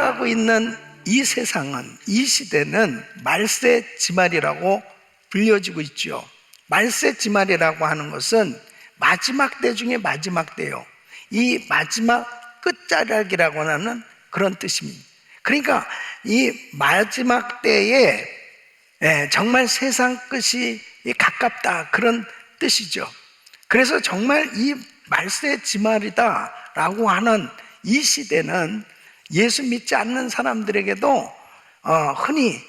살아가고 있는 이 세상은, 이 시대는 말세 지말이라고 불려지고 있죠. 말세 지말이라고 하는 것은 마지막 때 중에 마지막 때요, 이 마지막 끝자락이라고 하는 그런 뜻입니다. 그러니까 이 마지막 때에 정말 세상 끝이 가깝다, 그런 뜻이죠. 그래서 정말 이 말세 지말이다 라고 하는 이 시대는 예수 믿지 않는 사람들에게도 흔히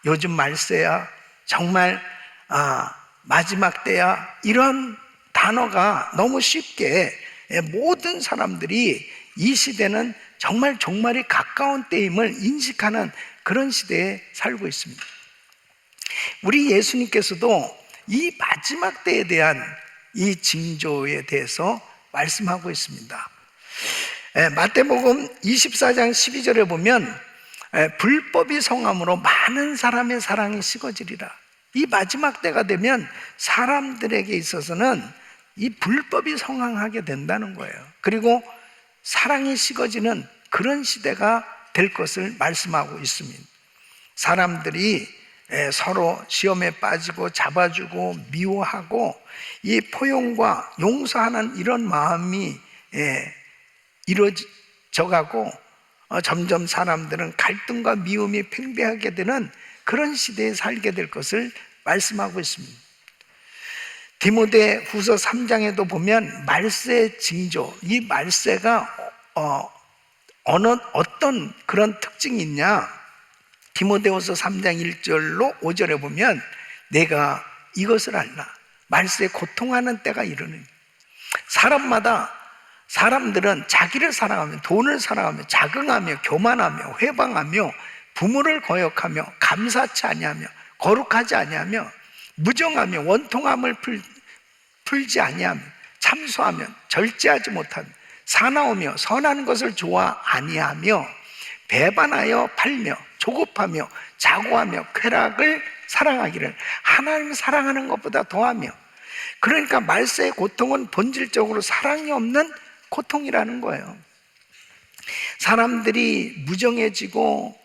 요즘 말세야, 정말 마지막 때야, 이런 단어가 너무 쉽게 모든 사람들이 이 시대는 정말 종말이 가까운 때임을 인식하는 그런 시대에 살고 있습니다. 우리 예수님께서도 이 마지막 때에 대한 이 징조에 대해서 말씀하고 있습니다. 마태복음 24장 12절에 보면 불법이 성함으로 많은 사람의 사랑이 식어지리라. 이 마지막 때가 되면 사람들에게 있어서는 이 불법이 성행하게 된다는 거예요. 그리고 사랑이 식어지는 그런 시대가 될 것을 말씀하고 있습니다. 사람들이 서로 시험에 빠지고 잡아주고 미워하고 이 포용과 용서하는 이런 마음이 이루어져가고 점점 사람들은 갈등과 미움이 팽배하게 되는 그런 시대에 살게 될 것을 말씀하고 있습니다. 디모데 후서 3장에도 보면 말세의 징조, 이 말세가 어떤 그런 특징이 있냐, 디모데후서 3장 1절로 5절에 보면 내가 이것을 알라, 말세에 고통하는 때가 이르니. 사람들은 자기를 사랑하며 돈을 사랑하며 자긍하며 교만하며 회방하며 부모를 거역하며 감사치 아니하며 거룩하지 아니하며 무정하며 원통함을 풀지 아니하며 참소하며 절제하지 못하며 사나우며 선한 것을 좋아 아니하며 배반하여 팔며 조급하며 자고하며 쾌락을 사랑하기를 하나님을 사랑하는 것보다 더하며. 그러니까 말세의 고통은 본질적으로 사랑이 없는 고통이라는 거예요. 사람들이 무정해지고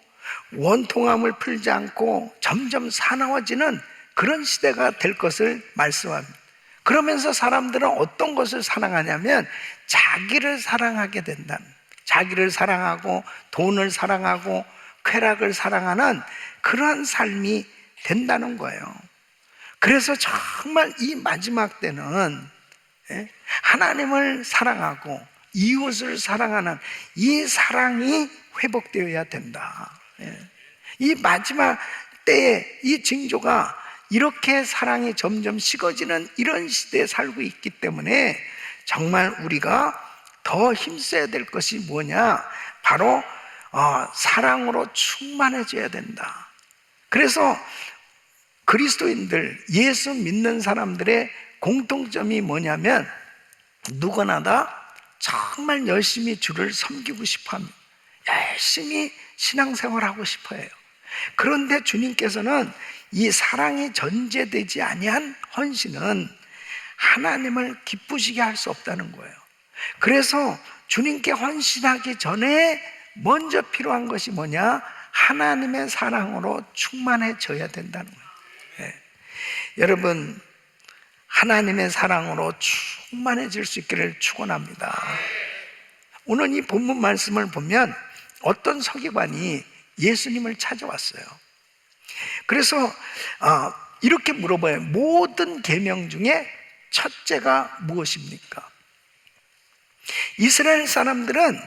원통함을 풀지 않고 점점 사나워지는 그런 시대가 될 것을 말씀합니다. 그러면서 사람들은 어떤 것을 사랑하냐면 자기를 사랑하게 된다는, 자기를 사랑하고 돈을 사랑하고 쾌락을 사랑하는 그러한 삶이 된다는 거예요. 그래서 정말 이 마지막 때는 하나님을 사랑하고 이웃을 사랑하는 이 사랑이 회복되어야 된다. 이 마지막 때에 이 징조가 이렇게 사랑이 점점 식어지는 이런 시대에 살고 있기 때문에 정말 우리가 더 힘써야 될 것이 뭐냐, 바로 사랑으로 충만해져야 된다. 그래서 그리스도인들, 예수 믿는 사람들의 공통점이 뭐냐면 누구나 다 정말 열심히 주를 섬기고 싶어하며 열심히 신앙생활하고 싶어해요. 그런데 주님께서는 이 사랑이 전제되지 아니한 헌신은 하나님을 기쁘시게 할 수 없다는 거예요. 그래서 주님께 헌신하기 전에 먼저 필요한 것이 뭐냐? 하나님의 사랑으로 충만해져야 된다는 거예요. 여러분, 하나님의 사랑으로 충만해질 수 있기를 축원합니다. 오늘 이 본문 말씀을 보면 어떤 서기관이 예수님을 찾아왔어요. 그래서 이렇게 물어봐요. 모든 계명 중에 첫째가 무엇입니까? 이스라엘 사람들은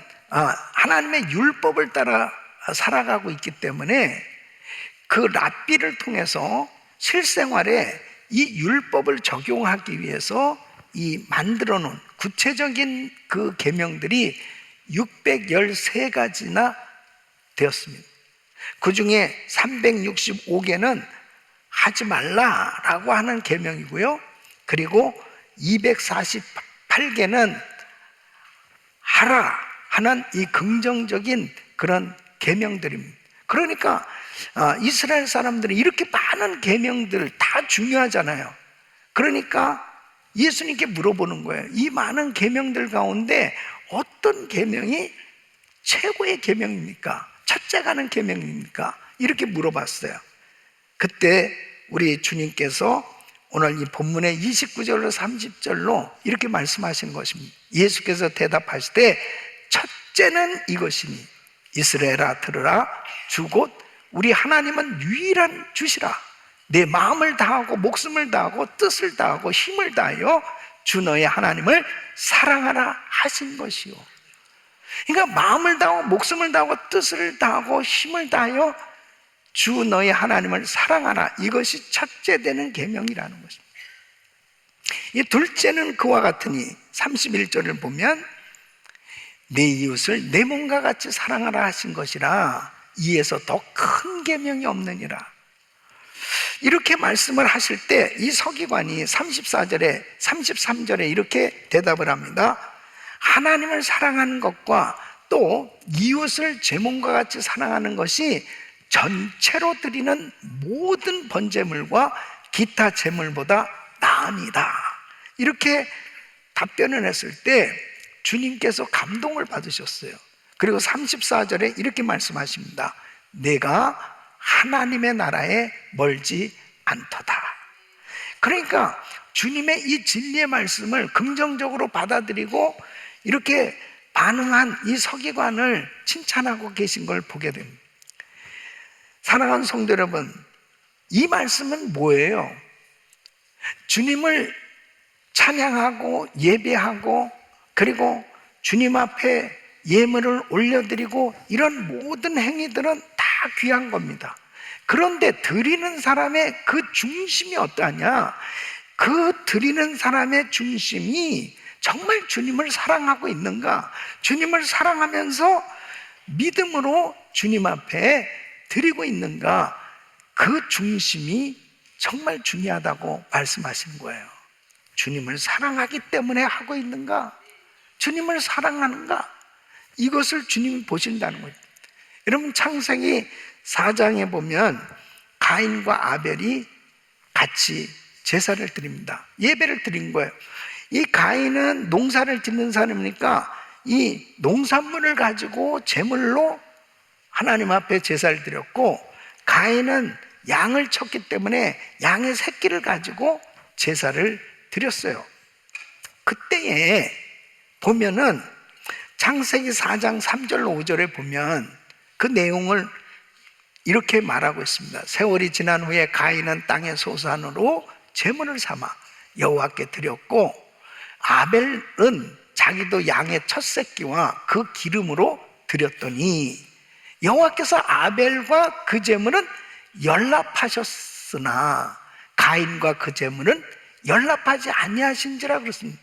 하나님의 율법을 따라 살아가고 있기 때문에 그 랍비를 통해서 실생활에 이 율법을 적용하기 위해서 이 만들어 놓은 구체적인 그 계명들이 613가지나 되었습니다. 그 중에 365개는 하지 말라라고 하는 계명이고요. 그리고 248개는 하라 하는 이 긍정적인 그런 계명들입니다. 그러니까 이스라엘 사람들은 이렇게 많은 계명들 다 중요하잖아요. 그러니까 예수님께 물어보는 거예요. 이 많은 계명들 가운데 어떤 계명이 최고의 계명입니까? 첫째 가는 계명입니까? 이렇게 물어봤어요. 그때 우리 주님께서 오늘 이 본문의 29절로 30절로 이렇게 말씀하시는 것입니다. 예수께서 대답하실 때 첫째는 이것이니 이스라엘아 들으라 주 곧 우리 하나님은 유일한 주시라. 내 마음을 다하고 목숨을 다하고 뜻을 다하고 힘을 다하여 주 너의 하나님을 사랑하라 하신 것이요. 그러니까 마음을 다하고 목숨을 다하고 뜻을 다하고 힘을 다하여 주 너의 하나님을 사랑하라. 이것이 첫째 되는 계명이라는 것입니다. 이 둘째는 그와 같으니 31절을 보면 내 이웃을 내 몸과 같이 사랑하라 하신 것이라 이에서 더 큰 계명이 없느니라. 이렇게 말씀을 하실 때 이 서기관이 34절에 33절에 이렇게 대답을 합니다. 하나님을 사랑하는 것과 또 이웃을 제 몸과 같이 사랑하는 것이 전체로 드리는 모든 번제물과 기타 제물보다 나으니다. 이렇게 답변을 했을 때 주님께서 감동을 받으셨어요. 그리고 34절에 이렇게 말씀하십니다. 내가 하나님의 나라에 멀지 않도다. 그러니까 주님의 이 진리의 말씀을 긍정적으로 받아들이고 이렇게 반응한 이 서기관을 칭찬하고 계신 걸 보게 됩니다. 사랑하는 성도 여러분, 이 말씀은 뭐예요? 주님을 찬양하고 예배하고 그리고 주님 앞에 예물을 올려드리고 이런 모든 행위들은 다 귀한 겁니다. 그런데 드리는 사람의 그 중심이 어떠하냐? 그 드리는 사람의 중심이 정말 주님을 사랑하고 있는가? 주님을 사랑하면서 믿음으로 주님 앞에 드리고 있는가? 그 중심이 정말 중요하다고 말씀하시는 거예요. 주님을 사랑하기 때문에 하고 있는가? 주님을 사랑하는가? 이것을 주님이 보신다는 거예요. 여러분 창세기 4장에 보면 가인과 아벨이 같이 제사를 드립니다. 예배를 드린 거예요. 이 가인은 농사를 짓는 사람이니까 이 농산물을 가지고 제물로 하나님 앞에 제사를 드렸고, 가인은 양을 쳤기 때문에 양의 새끼를 가지고 제사를 드렸어요. 그때에 보면은 창세기 4장 3절로 5절에 보면 그 내용을 이렇게 말하고 있습니다. 세월이 지난 후에 가인은 땅의 소산으로 제물을 삼아 여호와께 드렸고, 아벨은 자기도 양의 첫 새끼와 그 기름으로 드렸더니 여호와께서 아벨과 그 제물은 연락하셨으나 가인과 그 제물은 연락하지 아니하신지라 그랬습니다.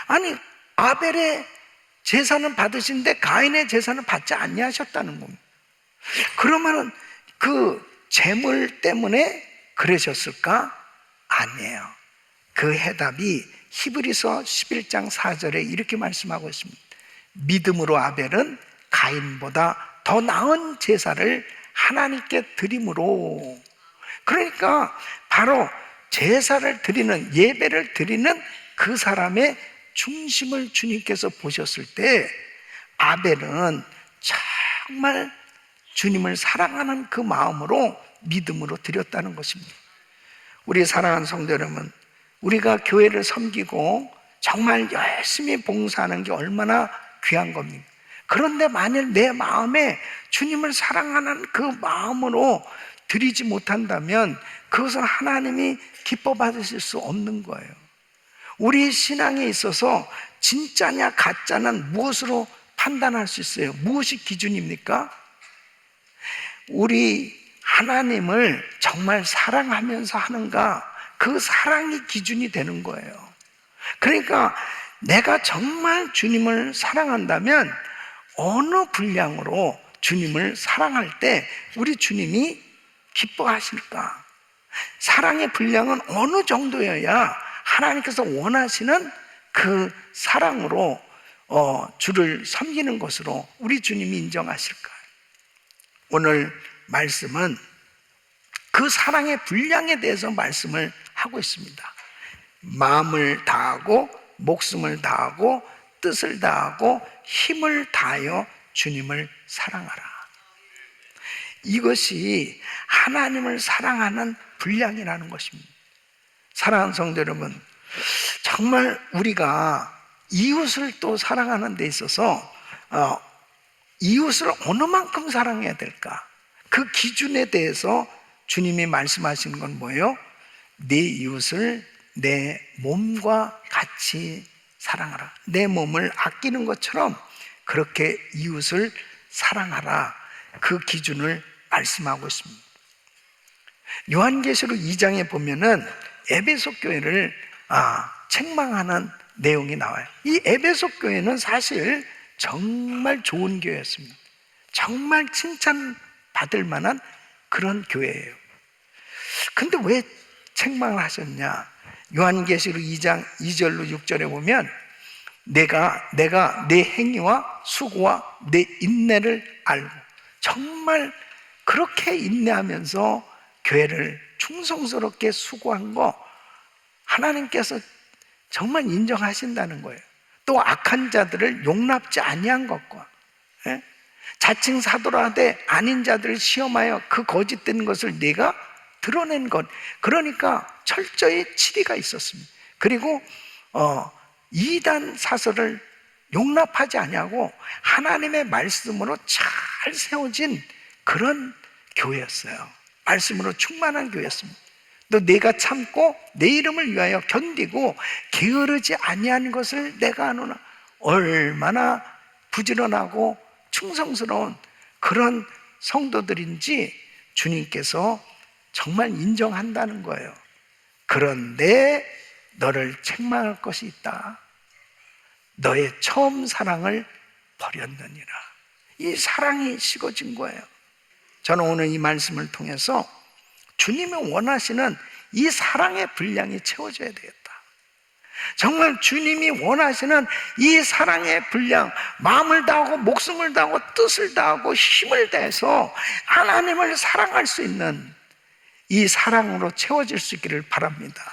아니, 아벨의 제사는 받으신데 가인의 제사는 받지 아니하셨다는 겁니다. 그러면은 그 제물 때문에 그러셨을까? 아니에요. 그 해답이 히브리서 11장 4절에 이렇게 말씀하고 있습니다. 믿음으로 아벨은 가인보다 더 나은 제사를 하나님께 드림으로. 그러니까 바로 제사를 드리는, 예배를 드리는 그 사람의 중심을 주님께서 보셨을 때 아벨은 정말 주님을 사랑하는 그 마음으로 믿음으로 드렸다는 것입니다. 우리 사랑하는 성도 여러분, 우리가 교회를 섬기고 정말 열심히 봉사하는 게 얼마나 귀한 겁니까? 그런데 만일 내 마음에 주님을 사랑하는 그 마음으로 드리지 못한다면 그것은 하나님이 기뻐 받으실 수 없는 거예요. 우리 신앙에 있어서 진짜냐 가짜는 무엇으로 판단할 수 있어요? 무엇이 기준입니까? 우리 하나님을 정말 사랑하면서 하는가, 그 사랑이 기준이 되는 거예요. 그러니까 내가 정말 주님을 사랑한다면 어느 분량으로 주님을 사랑할 때 우리 주님이 기뻐하실까? 사랑의 분량은 어느 정도여야 하나님께서 원하시는 그 사랑으로 주를 섬기는 것으로 우리 주님이 인정하실까? 오늘 말씀은 그 사랑의 분량에 대해서 말씀을 하고 있습니다. 마음을 다하고 목숨을 다하고 뜻을 다하고 힘을 다하여 주님을 사랑하라. 이것이 하나님을 사랑하는 분량이라는 것입니다. 사랑하는 성도 여러분, 정말 우리가 이웃을 또 사랑하는 데 있어서 이웃을 어느 만큼 사랑해야 될까? 그 기준에 대해서 주님이 말씀하시는 건 뭐예요? 내 이웃을 내 몸과 같이 사랑하라. 내 몸을 아끼는 것처럼 그렇게 이웃을 사랑하라. 그 기준을 말씀하고 있습니다. 요한계시록 2장에 보면은 에베소 교회를 책망하는 내용이 나와요. 이 에베소 교회는 사실 정말 좋은 교회였습니다. 정말 칭찬받을 만한 그런 교회예요. 근데 왜 책망을 하셨냐? 요한계시록 2장 2절로 6절에 보면 내가 내 행위와 수고와 내 인내를 알고, 정말 그렇게 인내하면서 교회를 충성스럽게 수고한 거 하나님께서 정말 인정하신다는 거예요. 또 악한 자들을 용납지 아니한 것과 자칭 사도라되 아닌 자들을 시험하여 그 거짓된 것을 내가 드러낸 것, 그러니까 철저히 치리가 있었습니다. 그리고 이단 사설을 용납하지 아니하고 하나님의 말씀으로 잘 세워진 그런 교회였어요. 말씀으로 충만한 교회였습니다. 또 내가 참고 내 이름을 위하여 견디고 게으르지 아니한 것을 내가 아노라. 얼마나 부지런하고 충성스러운 그런 성도들인지 주님께서 정말 인정한다는 거예요. 그런데 너를 책망할 것이 있다. 너의 처음 사랑을 버렸느니라. 이 사랑이 식어진 거예요. 저는 오늘 이 말씀을 통해서 주님이 원하시는 이 사랑의 분량이 채워져야 되겠다. 정말 주님이 원하시는 이 사랑의 분량, 마음을 다하고 목숨을 다하고 뜻을 다하고 힘을 다해서 하나님을 사랑할 수 있는 이 사랑으로 채워질 수 있기를 바랍니다.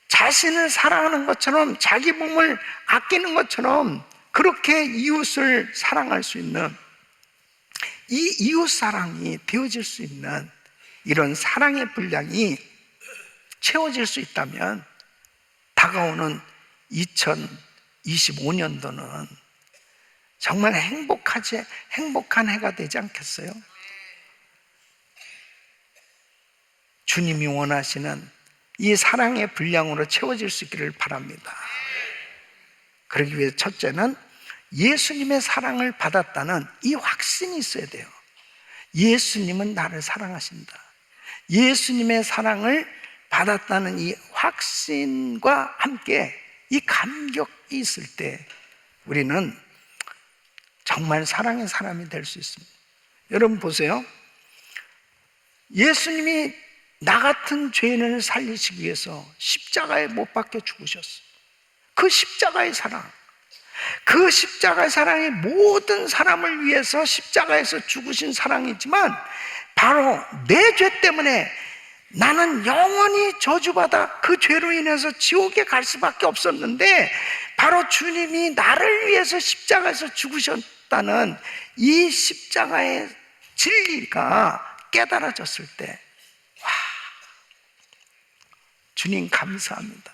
자신을 사랑하는 것처럼, 자기 몸을 아끼는 것처럼 그렇게 이웃을 사랑할 수 있는, 이 이웃 사랑이 되어질 수 있는 이런 사랑의 분량이 채워질 수 있다면 다가오는 2025년도는 정말 행복한 해가 되지 않겠어요? 주님이 원하시는 이 사랑의 분량으로 채워질 수 있기를 바랍니다. 그러기 위해 첫째는 예수님의 사랑을 받았다는 이 확신이 있어야 돼요. 예수님은 나를 사랑하신다. 예수님의 사랑을 받았다는 이 확신과 함께 이 감격이 있을 때 우리는 정말 사랑의 사람이 될 수 있습니다. 여러분 보세요. 예수님이 나 같은 죄인을 살리시기 위해서 십자가에 못 박혀 죽으셨어요. 그 십자가의 사랑, 그 십자가의 사랑이 모든 사람을 위해서 십자가에서 죽으신 사랑이지만 바로 내 죄 때문에 나는 영원히 저주받아 그 죄로 인해서 지옥에 갈 수밖에 없었는데 바로 주님이 나를 위해서 십자가에서 죽으셨다는 이 십자가의 진리가 깨달아졌을 때, 와, 주님 감사합니다.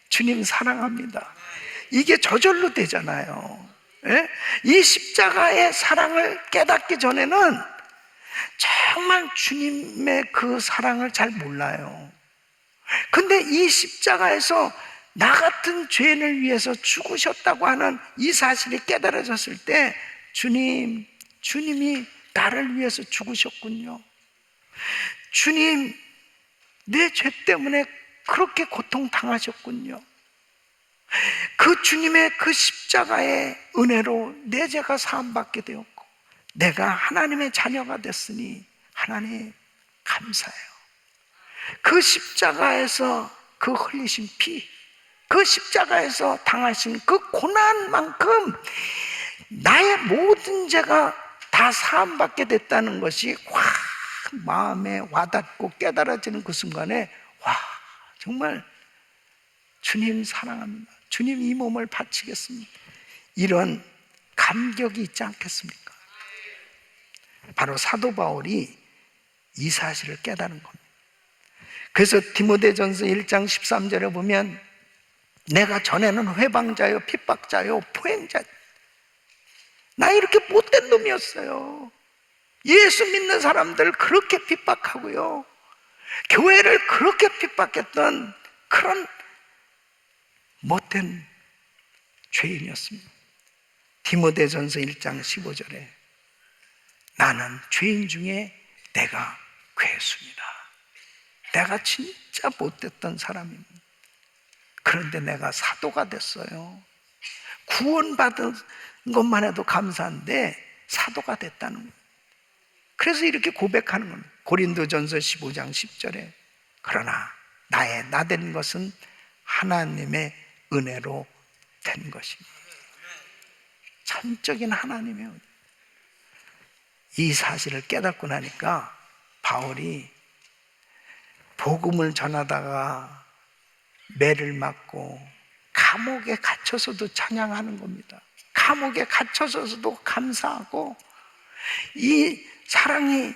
주님 사랑합니다. 이게 저절로 되잖아요. 예? 이 십자가의 사랑을 깨닫기 전에는 정말 주님의 그 사랑을 잘 몰라요. 근데 이 십자가에서 나 같은 죄인을 위해서 죽으셨다고 하는 이 사실이 깨달아졌을 때 주님이 나를 위해서 죽으셨군요. 주님, 내 죄 때문에 그렇게 고통당하셨군요. 그 주님의 그 십자가의 은혜로 내 죄가 사함받게 되었고 내가 하나님의 자녀가 됐으니 하나님 감사해요. 그 십자가에서 그 흘리신 피, 그 십자가에서 당하신 그 고난만큼 나의 모든 죄가 다 사함받게 됐다는 것이 확 마음에 와닿고 깨달아지는 그 순간에 와, 정말 주님 사랑합니다. 주님 이 몸을 바치겠습니다. 이런 감격이 있지 않겠습니까? 바로 사도 바울이 이 사실을 깨달은 겁니다. 그래서 디모데전서 1장 13절에 보면 내가 전에는 회방자요 핍박자요 포행자, 나 이렇게 못된 놈이었어요. 예수 믿는 사람들 그렇게 핍박하고요, 교회를 그렇게 핍박했던 그런 못된 죄인이었습니다. 디모데전서 1장 15절에 나는 죄인 중에 내가 괴수입니다. 내가 진짜 못됐던 사람입니다. 그런데 내가 사도가 됐어요. 구원받은 것만 해도 감사한데 사도가 됐다는 거예요. 그래서 이렇게 고백하는 겁니다. 고린도전서 15장 10절에 그러나 나 된 것은 하나님의 은혜로 된 것입니다. 전적인 하나님의 은혜. 이 사실을 깨닫고 나니까 바울이 복음을 전하다가 매를 맞고 감옥에 갇혀서도 찬양하는 겁니다. 감옥에 갇혀서도 감사하고, 이 사랑이,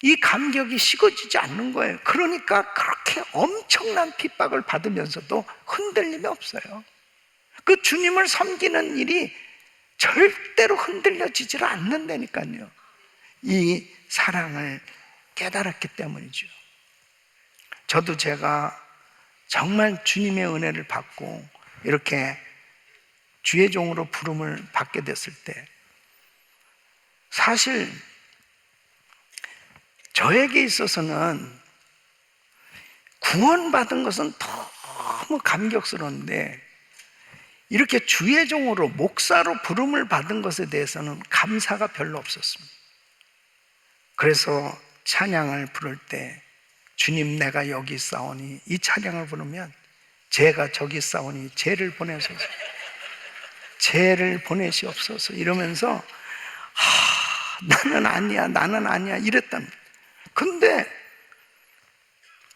이 감격이 식어지지 않는 거예요. 그러니까 그렇게 엄청난 핍박을 받으면서도 흔들림이 없어요. 그 주님을 섬기는 일이 절대로 흔들려지질 않는다니까요. 이 사랑을 깨달았기 때문이죠. 저도 제가 정말 주님의 은혜를 받고 이렇게 주의 종으로 부름을 받게 됐을 때, 사실 저에게 있어서는 구원받은 것은 너무 감격스러운데, 이렇게 주의 종으로 목사로 부름을 받은 것에 대해서는 감사가 별로 없었습니다. 그래서 찬양을 부를 때 주님 내가 여기 있사오니, 이 찬양을 부르면 제가 저기 있사오니 죄를 보내소서, 죄를 보내시옵소서 이러면서 나는 아니야 이랬답니다. 근데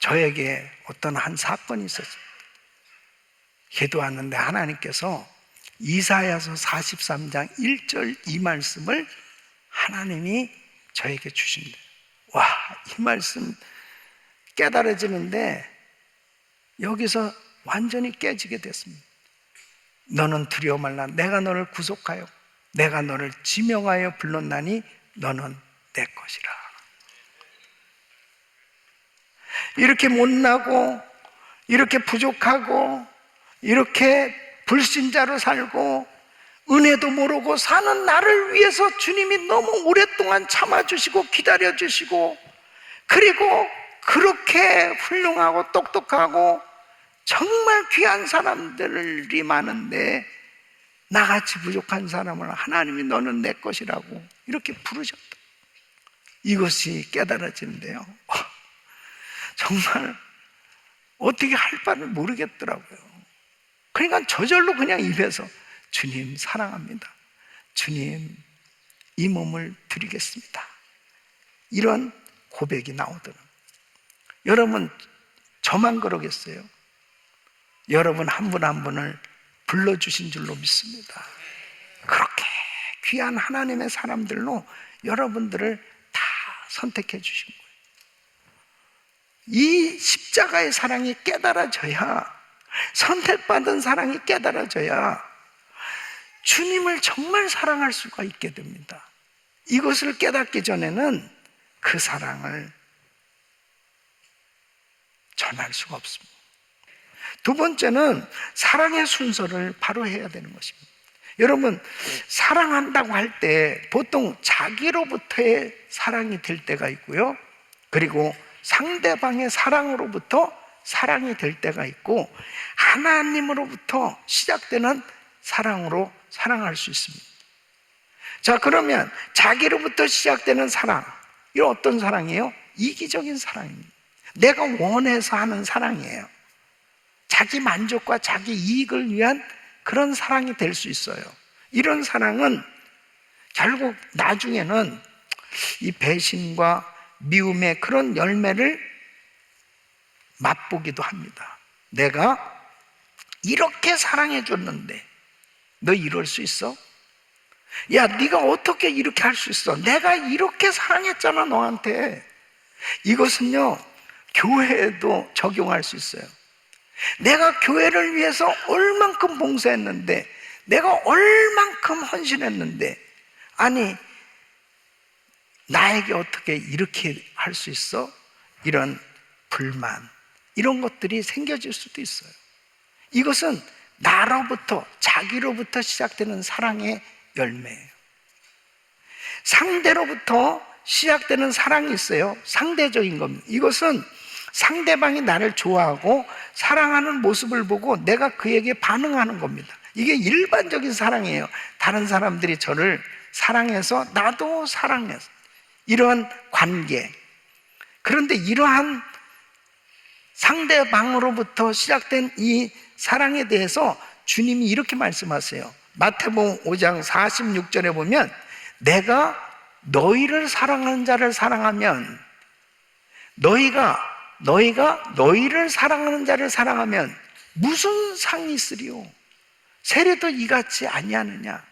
저에게 어떤 한 사건이 있었어요. 기도하는데 하나님께서 이사야서 43장 1절 이 말씀을 하나님이 저에게 주신대요. 와, 이 말씀 깨달아지는데 여기서 완전히 깨지게 됐습니다. 너는 두려워 말라. 내가 너를 구속하여 내가 너를 지명하여 불렀나니 너는 내 것이라. 이렇게 못나고 이렇게 부족하고 이렇게 불신자로 살고 은혜도 모르고 사는 나를 위해서 주님이 너무 오랫동안 참아주시고 기다려주시고, 그리고 그렇게 훌륭하고 똑똑하고 정말 귀한 사람들이 많은데 나같이 부족한 사람을 하나님이 너는 내 것이라고 이렇게 부르셨다. 이것이 깨달아지는데요, 정말 어떻게 할 바를 모르겠더라고요. 그러니까 저절로 그냥 입에서 주님 사랑합니다, 주님 이 몸을 드리겠습니다, 이런 고백이 나오더라고요. 여러분 저만 그러겠어요? 여러분 한 분 한 분을 불러주신 줄로 믿습니다. 그렇게 귀한 하나님의 사람들로 여러분들을 다 선택해 주신 거예요. 이 십자가의 사랑이 깨달아져야, 선택받은 사랑이 깨달아져야 주님을 정말 사랑할 수가 있게 됩니다. 이것을 깨닫기 전에는 그 사랑을 전할 수가 없습니다. 두 번째는 사랑의 순서를 바로 해야 되는 것입니다. 여러분, 사랑한다고 할 때 보통 자기로부터의 사랑이 될 때가 있고요, 그리고 상대방의 사랑으로부터 사랑이 될 때가 있고, 하나님으로부터 시작되는 사랑으로 사랑할 수 있습니다. 자, 그러면 자기로부터 시작되는 사랑, 이건 어떤 사랑이에요? 이기적인 사랑입니다. 내가 원해서 하는 사랑이에요. 자기 만족과 자기 이익을 위한 그런 사랑이 될 수 있어요. 이런 사랑은 결국 나중에는 이 배신과 미움의 그런 열매를 맛보기도 합니다. 내가 이렇게 사랑해 줬는데 너 이럴 수 있어? 야, 네가 어떻게 이렇게 할 수 있어? 내가 이렇게 사랑했잖아, 너한테. 이것은요, 교회에도 적용할 수 있어요. 내가 교회를 위해서 얼만큼 봉사했는데, 내가 얼만큼 헌신했는데, 아니, 나에게 어떻게 이렇게 할 수 있어? 이런 불만, 이런 것들이 생겨질 수도 있어요. 이것은 나로부터, 자기로부터 시작되는 사랑의 열매예요. 상대로부터 시작되는 사랑이 있어요. 상대적인 겁니다. 이것은 상대방이 나를 좋아하고 사랑하는 모습을 보고 내가 그에게 반응하는 겁니다. 이게 일반적인 사랑이에요. 다른 사람들이 저를 사랑해서 나도 사랑해서, 이러한 관계. 그런데 이러한 상대방으로부터 시작된 이 사랑에 대해서 주님이 이렇게 말씀하세요. 마태복음 5장 46절에 보면, 내가 너희를 사랑하는 자를 사랑하면, 너희가 너희를 사랑하는 자를 사랑하면 무슨 상이 있으리요? 세례도 이같이 아니하느냐?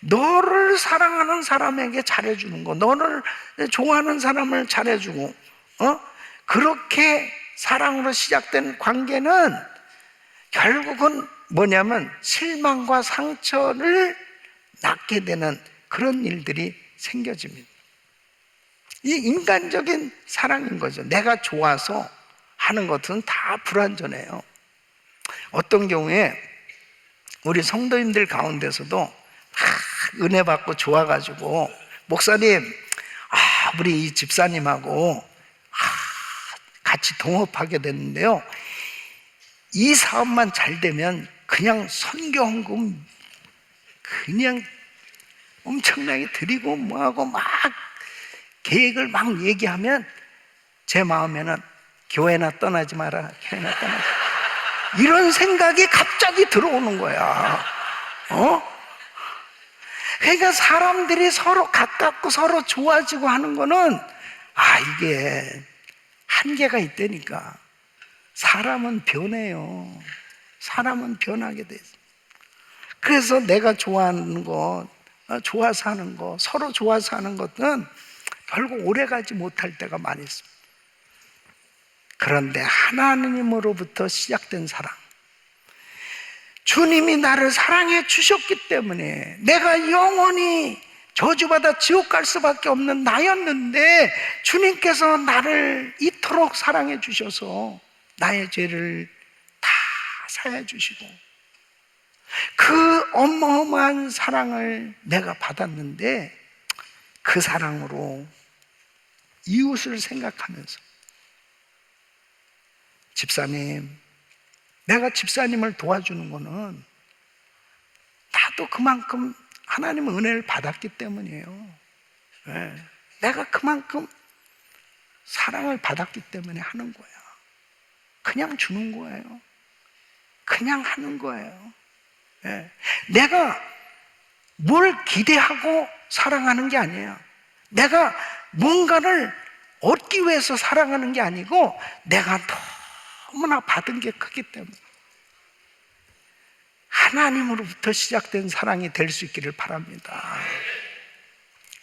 너를 사랑하는 사람에게 잘해주는 거, 너를 좋아하는 사람을 잘해주고, 그렇게 사랑으로 시작된 관계는 결국은 뭐냐면 실망과 상처를 낳게 되는 그런 일들이 생겨집니다. 이 인간적인 사랑인 거죠. 내가 좋아서 하는 것은 다 불완전해요. 어떤 경우에 우리 성도님들 가운데서도 은혜 받고 좋아가지고, 목사님, 우리 이 집사님하고 같이 동업하게 됐는데요, 이 사업만 잘 되면 그냥 선교헌금 그냥 엄청나게 드리고 뭐하고 막 계획을 막 얘기하면 제 마음에는 교회나 떠나지 마라, 교회나 떠나지 마라, 이런 생각이 갑자기 들어오는 거야. 그러니까 사람들이 서로 가깝고 서로 좋아지고 하는 거는 이게 한계가 있다니까. 사람은 변해요. 사람은 변하게 돼 있어요. 그래서 내가 좋아하는 것, 좋아서 하는 것, 서로 좋아서 하는 것은 결국 오래가지 못할 때가 많이 있습니다. 그런데 하나님으로부터 시작된 사랑, 주님이 나를 사랑해 주셨기 때문에 내가 영원히 저주받아 지옥 갈 수밖에 없는 나였는데, 주님께서 나를 이토록 사랑해 주셔서 나의 죄를 다 사해 주시고, 그 어마어마한 사랑을 내가 받았는데, 그 사랑으로 이웃을 생각하면서, 집사님, 내가 집사님을 도와주는 거는 나도 그만큼 하나님의 은혜를 받았기 때문이에요. 내가 그만큼 사랑을 받았기 때문에 하는 거야. 그냥 주는 거예요. 그냥 하는 거예요. 내가 뭘 기대하고 사랑하는 게 아니에요. 내가 뭔가를 얻기 위해서 사랑하는 게 아니고, 내가 너무나 받은 게 크기 때문에 하나님으로부터 시작된 사랑이 될 수 있기를 바랍니다.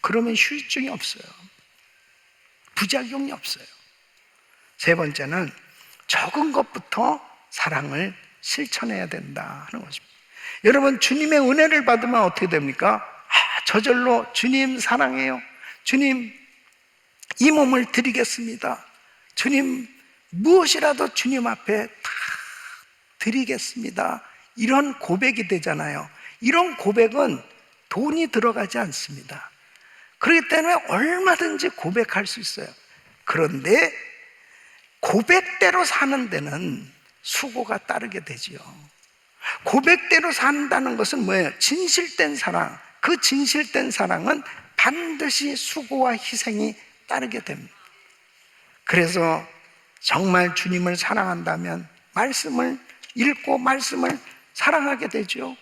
그러면 후유증이 없어요. 부작용이 없어요. 세 번째는 적은 것부터 사랑을 실천해야 된다 하는 것입니다. 여러분, 주님의 은혜를 받으면 어떻게 됩니까? 저절로 주님 사랑해요, 주님 이 몸을 드리겠습니다, 주님 무엇이라도 주님 앞에 다 드리겠습니다, 이런 고백이 되잖아요. 이런 고백은 돈이 들어가지 않습니다. 그렇기 때문에 얼마든지 고백할 수 있어요. 그런데 고백대로 사는 데는 수고가 따르게 되지요. 고백대로 산다는 것은 뭐예요? 진실된 사랑. 그 진실된 사랑은 반드시 수고와 희생이 따르게 됩니다. 그래서 정말 주님을 사랑한다면 말씀을 읽고 말씀을 사랑하게 되죠.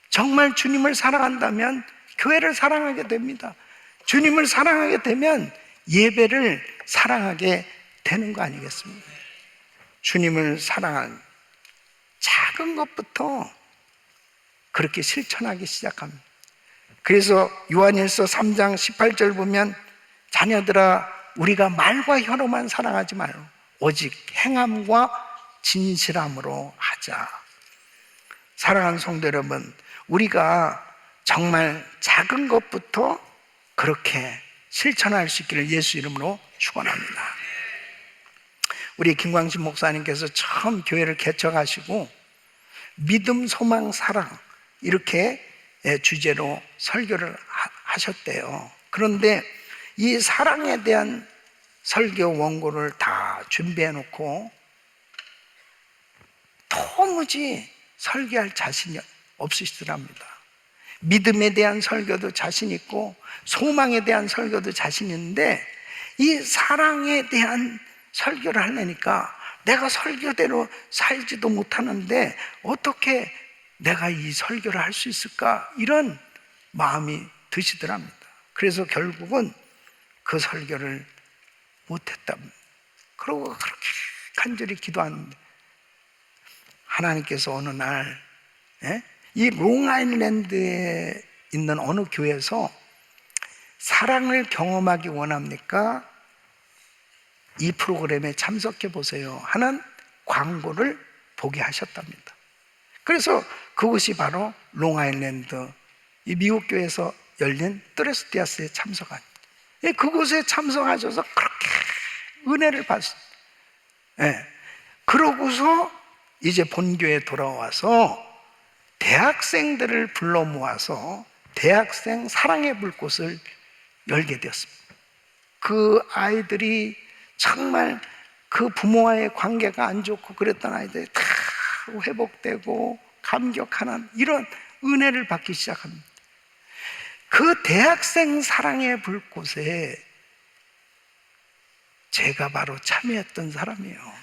정말 주님을 사랑한다면 교회를 사랑하게 됩니다. 주님을 사랑하게 되면 예배를 사랑하게 되는 거 아니겠습니까? 주님을 사랑한 작은 것부터 그렇게 실천하기 시작합니다. 그래서 요한일서 3장 18절 보면 자녀들아 우리가 말과 혀로만 사랑하지 말고 오직 행함과 진실함으로 하자. 사랑하는 성도 여러분, 우리가 정말 작은 것부터 그렇게 실천할 수 있기를 예수 이름으로 축원합니다. 우리 김광진 목사님께서 처음 교회를 개척하시고 믿음, 소망, 사랑 이렇게 주제로 설교를 하셨대요. 그런데 이 사랑에 대한 설교 원고를 다 준비해 놓고 도무지 설교할 자신이 없으시더랍니다. 믿음에 대한 설교도 자신 있고 소망에 대한 설교도 자신 있는데 이 사랑에 대한 설교를 하려니까 내가 설교대로 살지도 못하는데 어떻게 내가 이 설교를 할 수 있을까? 이런 마음이 드시더랍니다. 그래서 결국은 그 설교를 못했답니다. 그러고 그렇게 간절히 기도하는데 하나님께서 어느 날 이 롱아일랜드에 있는 어느 교회에서 사랑을 경험하기 원합니까? 이 프로그램에 참석해 보세요 하는 광고를 보게 하셨답니다. 그래서 그곳이 바로 롱아일랜드 이 미국 교회에서 열린 트레스티아스에 참석한 그곳에 참석하셔서 그렇게 은혜를 받습니다. 그러고서 이제 본교에 돌아와서 대학생들을 불러 모아서 대학생 사랑의 불꽃을 열게 되었습니다. 그 아이들이 정말 그 부모와의 관계가 안 좋고 그랬던 아이들이 다 회복되고 감격하는 이런 은혜를 받기 시작합니다. 그 대학생 사랑의 불꽃에 제가 바로 참여했던 사람이에요.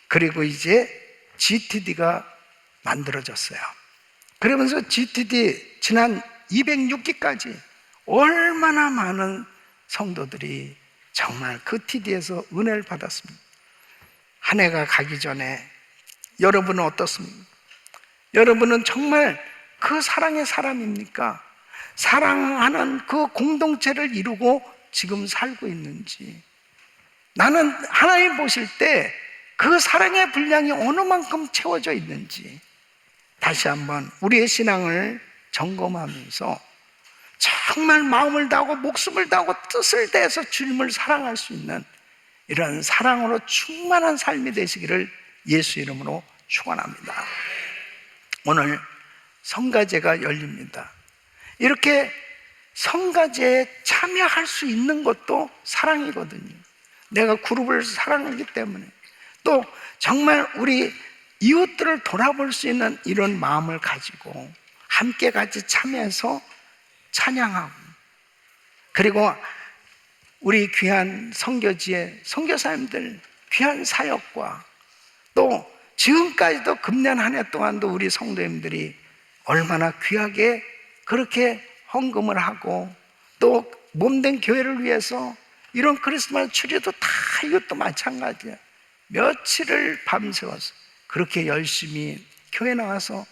그리고 이제 GTD가 만들어졌어요. 그러면서 GTD 지난 206기까지 얼마나 많은 성도들이 정말 그 TD에서 은혜를 받았습니다. 한 해가 가기 전에 여러분은 어떻습니까? 여러분은 정말 그 사랑의 사람입니까? 사랑하는 그 공동체를 이루고 지금 살고 있는지, 나는 하나님 보실 때 그 사랑의 분량이 어느 만큼 채워져 있는지 다시 한번 우리의 신앙을 점검하면서 정말 마음을 다하고 목숨을 다하고 뜻을 다해서 주님을 사랑할 수 있는 이런 사랑으로 충만한 삶이 되시기를 예수 이름으로 축원합니다. 오늘 성가제가 열립니다. 이렇게 성가제에 참여할 수 있는 것도 사랑이거든요. 내가 그룹을 사랑하기 때문에 또 정말 우리 이웃들을 돌아볼 수 있는 이런 마음을 가지고 함께 같이 참여해서 찬양하고, 그리고 우리 귀한 선교지의 선교사님들 귀한 사역과 또 지금까지도 금년 한 해 동안도 우리 성도님들이 얼마나 귀하게 그렇게 헌금을 하고 또 몸된 교회를 위해서 이런 크리스마스 추리도 다 이것도 마찬가지야. 며칠을 밤새워서 그렇게 열심히 교회 나와서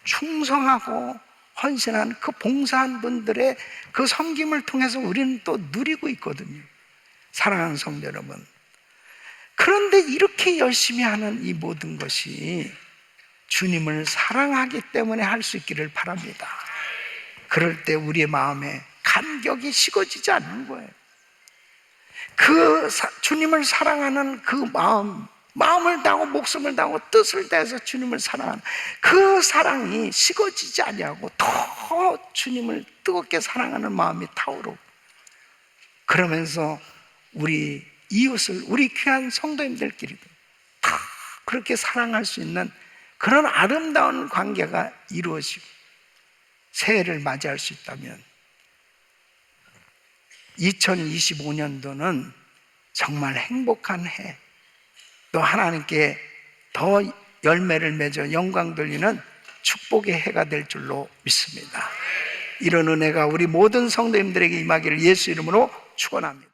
충성하고 헌신한 그 봉사한 분들의 그 섬김을 통해서 우리는 또 누리고 있거든요. 사랑하는 성도 여러분, 그런데 이렇게 열심히 하는 이 모든 것이 주님을 사랑하기 때문에 할 수 있기를 바랍니다. 그럴 때 우리의 마음에 감격이 식어지지 않는 거예요. 주님을 사랑하는 그 마음을 다하고 목숨을 다하고 뜻을 다해서 주님을 사랑하는 그 사랑이 식어지지 아니하고 더 주님을 뜨겁게 사랑하는 마음이 타오르고, 그러면서 우리 이웃을 우리 귀한 성도님들끼리도 다 그렇게 사랑할 수 있는 그런 아름다운 관계가 이루어지고 새해를 맞이할 수 있다면 2025년도는 정말 행복한 해, 또 하나님께 더 열매를 맺어 영광 돌리는 축복의 해가 될 줄로 믿습니다. 이런 은혜가 우리 모든 성도님들에게 임하기를 예수 이름으로 축원합니다.